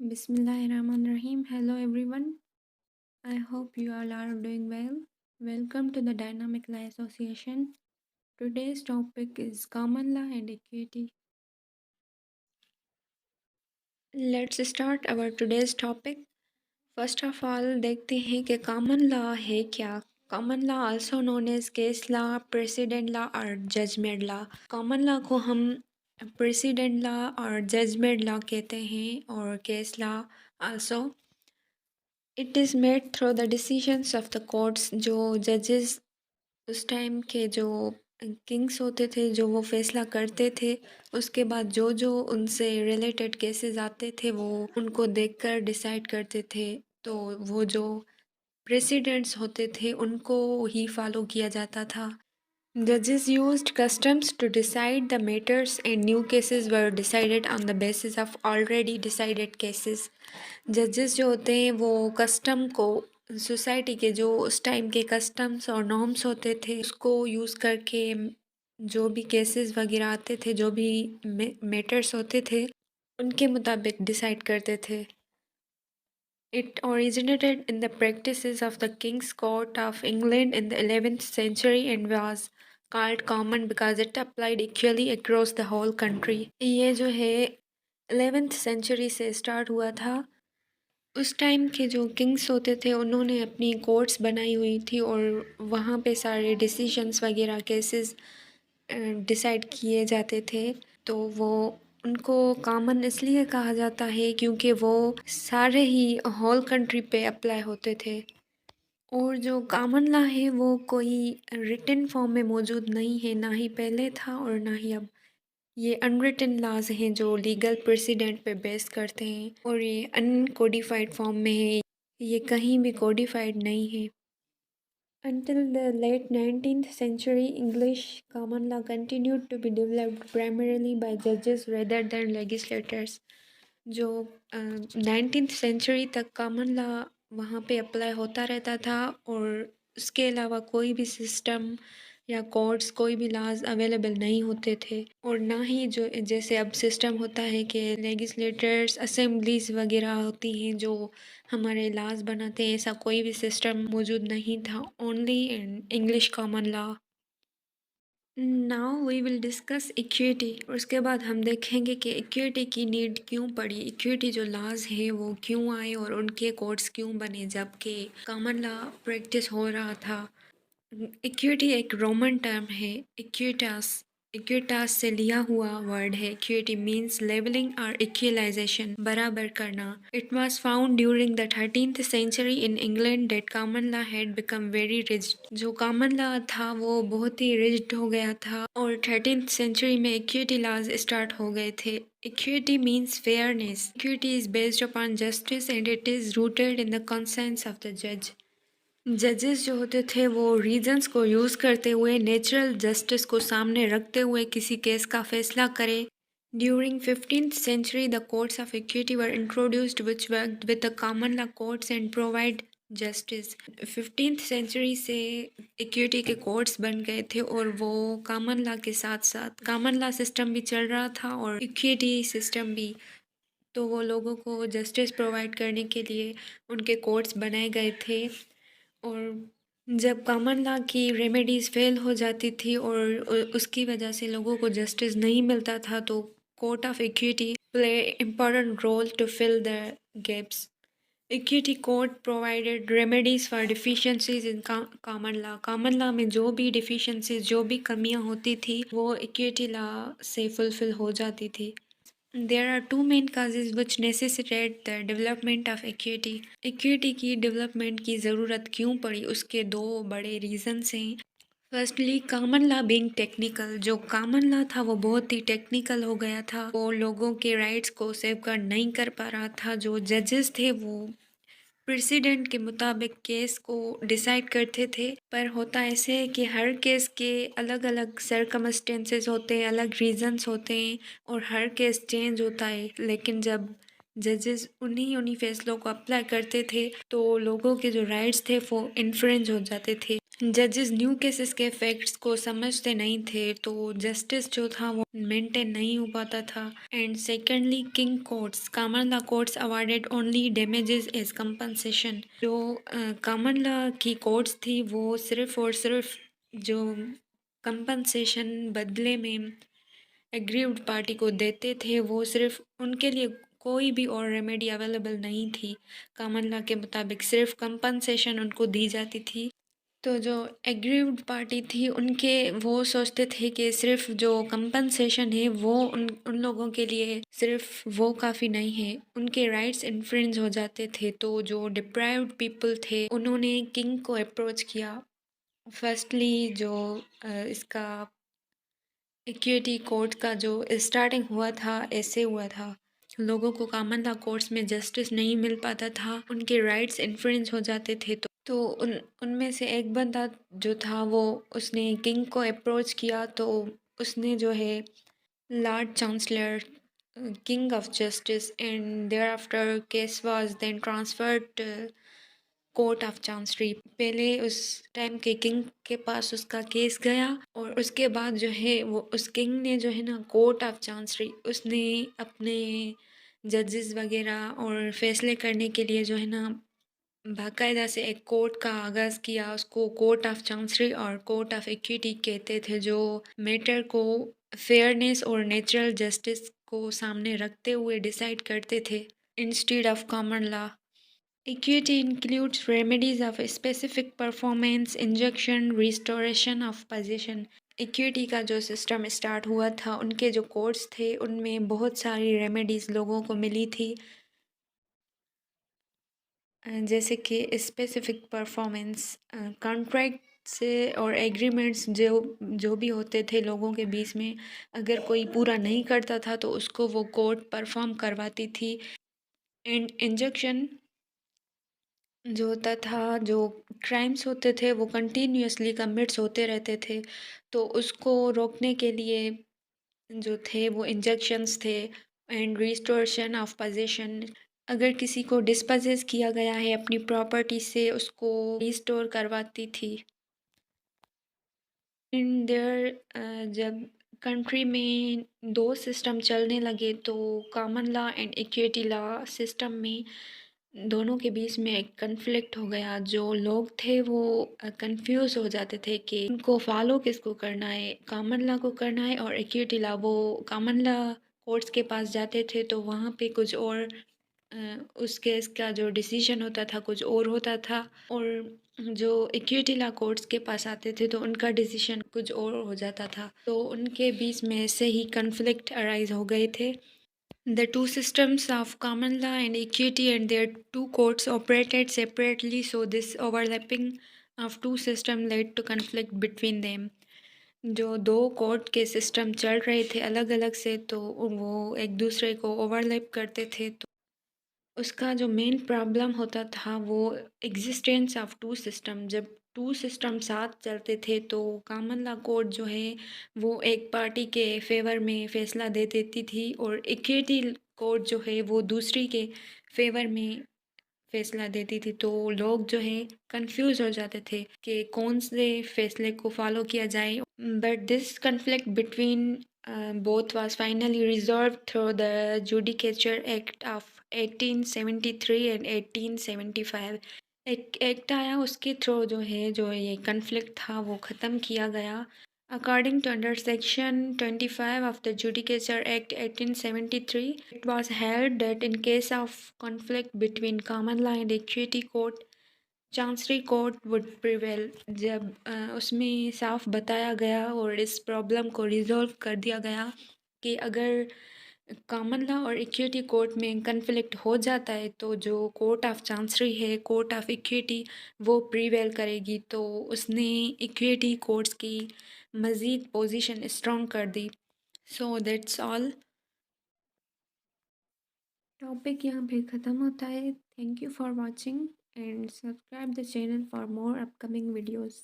Bismillahirrahmanirrahim. Hello everyone. I hope you all are doing well. Welcome to the Dynamic Law Association. Today's topic is common law and equity. Let's start our today's topic. First of all, देखते हैं कि common law है क्या. Common law also known as case law, precedent law और judgment law. Common law को हम precedent law और judgment law कहते हैं और case law also. It is made through the decisions of the courts. जो जजेस उस टाइम के जो किंग्स होते थे, जो वो फैसला करते थे, उसके बाद जो जो उनसे रिलेटेड केसेस आते थे वो उनको देखकर डिसाइड करते थे. तो वो जो प्रेसिडेंट्स होते थे उनको ही फॉलो किया जाता था. Judges used customs to decide the matters and new cases were decided on the basis of already decided cases. जजेस जो होते हैं वो कस्टम को, सोसाइटी के जो उस टाइम के कस्टम्स और नॉर्म्स होते थे उसको यूज़ करके जो भी केसेस वगैरह आते थे, जो भी मैटर्स होते थे उनके मुताबिक डिसाइड करते थे. It originated in the practices of the King's Court of England in the 11th century and was called common because it applied equally across the whole country. ये जो है 11th century से स्टार्ट हुआ था. उस time के जो Kings होते थे उन्होंने अपनी कोर्ट्स बनाई हुई थी और वहाँ पे सारे डिसीजंस वगैरह केसेस डिसाइड किए जाते थे. तो वो उनको कॉमन इसलिए कहा जाता है क्योंकि वो सारे ही होल कंट्री पे अप्लाई होते थे. और जो कॉमन लॉ है वो कोई रिटन फॉर्म में मौजूद नहीं है, ना ही पहले था और ना ही अब. ये अनरिटन लॉज हैं जो लीगल प्रेसिडेंट पे बेस करते हैं और ये अनकोडिफाइड फॉर्म में है, ये कहीं भी कोडिफाइड नहीं है. Until the late 19th century, English common law continued to be developed primarily by judges rather than legislators. जो 19th सेंचुरी तक कॉमन लॉ वहाँ पे अप्लाई होता रहता था और उसके अलावा कोई भी सिस्टम या कोर्ट्स, कोई भी लॉज अवेलेबल नहीं होते थे. और ना ही जो जैसे अब सिस्टम होता है कि लेगिस्लेटर्स, असेंबलीज वगैरह होती हैं जो हमारे लॉज बनाते हैं, ऐसा कोई भी सिस्टम मौजूद नहीं था. Only in English common law. Now we will discuss equity. और उसके बाद हम देखेंगे कि इक्विटी की नीड क्यों पड़ी, इक्विटी जो लॉज है वो क्यों आए और उनके कोर्ट्स क्यों बने जबकि कॉमन लॉ प्रैक्टिस हो रहा था. इक्विटी एक रोमन टर्म है. इक्विटास, इक्विटास से लिया हुआ वर्ड है. इक्विटी मीन्स लेवलिंग और इक्वलाइजेशन, बराबर करना. It was found during the 13th century in England that common law had become very rigid. जो कॉमन लॉ था वो बहुत ही रिजिड हो गया था और 13th सेंचुरी में इक्विटी लॉज स्टार्ट हो गए थे. Equity means fairness. Equity is based upon justice and it is rooted in the conscience of the जज. जजेस जो होते थे वो रीजंस को यूज़ करते हुए नेचुरल जस्टिस को सामने रखते हुए किसी केस का फैसला करें. During 15th century the courts of equity were introduced which worked with the common law courts and provide justice. 15th century से इक्विटी के कोर्ट्स बन गए थे और वो कॉमन लॉ के साथ साथ कॉमन लॉ सिस्टम भी चल रहा था और इक्विटी सिस्टम भी. तो वो लोगों को जस्टिस प्रोवाइड करने के लिए उनके कोर्ट्स बनाए गए थे. और जब कॉमन लॉ की रेमेडीज़ फेल हो जाती थी और उसकी वजह से लोगों को जस्टिस नहीं मिलता था तो court of equity play important role to fill the gaps. Equity court provided remedies for deficiencies in common law. Common law में जो भी डिफिशियंसीज, जो भी कमियां होती थी वो इक्विटी लॉ से फुलफिल हो जाती थी. There are two main causes which necessitate the development of equity. Equity की development की ज़रूरत क्यों पड़ी, उसके दो बड़े reasons हैं. Firstly common law being technical. जो कॉमन लॉ था वो बहुत ही टेक्निकल हो गया था, वो लोगों के राइट्स को सेफगार्ड नहीं कर पा रहा था. जो जजेस थे वो प्रेसिडेंट के मुताबिक केस को डिसाइड करते थे, पर होता ऐसे है कि हर केस के अलग अलग सर्कमस्टेंसेस होते हैं, अलग रीजंस होते हैं और हर केस चेंज होता है. लेकिन जब जजेस उन्हीं फैसलों को अप्लाई करते थे तो लोगों के जो राइट्स थे वो इन्फ्रिंज हो जाते थे. जजेस न्यू केसेस के फैक्ट्स को समझते नहीं थे, तो जस्टिस जो था वो मेंटेन नहीं हो पाता था। And secondly, king courts, common law courts awarded only damages as compensation. जो कॉमन लॉ की कोर्ट्स थी वो सिर्फ और सिर्फ जो कंपनसेशन बदले में एग्रीव्ड पार्टी को देते थे, वो सिर्फ उनके लिए कोई भी और रेमेडी अवेलेबल नहीं थी। कॉमन लॉ के मुताबिक सिर्फ कंपनसेशन उनको दी जाती थी। तो जो एग्रीव्ड पार्टी थी उनके वो सोचते थे कि सिर्फ जो कंपनसेशन है वो उन उन लोगों के लिए सिर्फ वो काफ़ी नहीं है, उनके राइट्स इन्फ्रिंज हो जाते थे। तो जो डिप्राइव्ड पीपल थे उन्होंने किंग को अप्रोच किया। फर्स्टली जो इसका इक्विटी कोर्ट का जो स्टार्टिंग हुआ था ऐसे हुआ था, लोगों को कॉमन लॉ कोर्ट्स में जस्टिस नहीं मिल पाता था, उनके राइट्स इन्फ्रिंज हो जाते थे। तो उनमें से एक बंदा जो था वो उसने किंग को अप्रोच किया। तो उसने जो है lord chancellor, king of justice, and thereafter case was then transferred court of chancery. पहले उस टाइम के किंग के पास उसका केस गया और उसके बाद जो है वो उस किंग ने जो है ना कोर्ट ऑफ चांसरी उसने अपने जजेस वगैरह और फैसले करने के लिए जो है ना बाकायदा से एक कोर्ट का आगाज़ किया। उसको कोर्ट ऑफ चांसरी और कोर्ट ऑफ इक्विटी कहते थे, जो मैटर को फेयरनेस और नेचुरल जस्टिस को सामने रखते हुए डिसाइड करते थे instead of common law. Equity includes remedies of a specific performance, injunction, restoration of possession. Equity का जो सिस्टम स्टार्ट हुआ था, उनके जो कोर्ट्स थे उनमें बहुत सारी रेमेडीज़ लोगों को मिली थी, जैसे कि स्पेसिफिक परफॉर्मेंस, कॉन्ट्रैक्ट से और एग्रीमेंट्स जो जो भी होते थे लोगों के बीच में, अगर कोई पूरा नहीं करता था तो उसको वो कोर्ट परफॉर्म करवाती थी। एंड इंजंक्शन जो होता था, जो क्राइम्स होते थे वो कंटिन्यूअसली कमिट्स होते रहते थे, तो उसको रोकने के लिए जो थे वो इंजेक्शंस थे। एंड रिस्टोरेशन ऑफ पोजीशन, अगर किसी को डिस्पोजेस किया गया है अपनी प्रॉपर्टी से, उसको रिस्टोर करवाती थी। इन देयर जब कंट्री में दो सिस्टम चलने लगे, तो common law and equity law system में दोनों के बीच में एक कन्फ्लिक्ट हो गया। जो लोग थे वो कंफ्यूज हो जाते थे कि उनको फॉलो किसको करना है, कॉमन लॉ को करना है और इक्विटी लॉ। वो कॉमन लॉ कोर्ट्स के पास जाते थे तो वहाँ पे कुछ और उस केस का जो डिसीजन होता था कुछ और होता था, और जो इक्विटी लॉ कोर्ट्स के पास आते थे तो उनका डिसीजन कुछ और हो जाता था। तो उनके बीच में से ही कन्फ्लिक्ट अराइज हो गए थे। The two systems of common law and equity and their two courts operated separately, so this overlapping of two systems led to conflict between them. जो दो कोर्ट के सिस्टम चल रहे थे अलग अलग से, तो वो एक दूसरे को ओवरलैप करते थे। तो उसका जो मेन प्रॉब्लम होता था वो एग्जिस्टेंस ऑफ टू सिस्टम। जब टू सिस्टम साथ चलते थे तो कॉमन लॉ कोर्ट जो है वो एक पार्टी के फेवर में फ़ैसला दे देती थी, और इक्विटी कोर्ट जो है वो दूसरी के फेवर में फ़ैसला देती थी। तो लोग जो है कंफ्यूज हो जाते थे कि कौन से फैसले को फॉलो किया जाए। But this conflict between both was finally resolved through the Judicature Act of 1873 and 1875। एक एक्ट आया, उसके थ्रू जो है जो ये कन्फ्लिक्ट था वो ख़त्म किया गया। According to under section 25 of the Judicature Act 1873, it was held that in case of conflict between common law and equity court, chancery court would prevail. जब उसमें साफ बताया गया और इस प्रॉब्लम को रिजॉल्व कर दिया गया कि अगर कॉमन लॉ और इक्विटी कोर्ट में कन्फ्लिक्ट हो जाता है तो जो कोर्ट ऑफ चांसरी है, कोर्ट ऑफ इक्विटी, वो प्रिवेल करेगी। तो उसने इक्विटी कोर्ट्स की मज़ीद पोजीशन स्ट्रॉन्ग कर दी। So that's all. टॉपिक यहाँ पे ख़त्म होता है। Thank you for watching and subscribe the channel for more upcoming videos.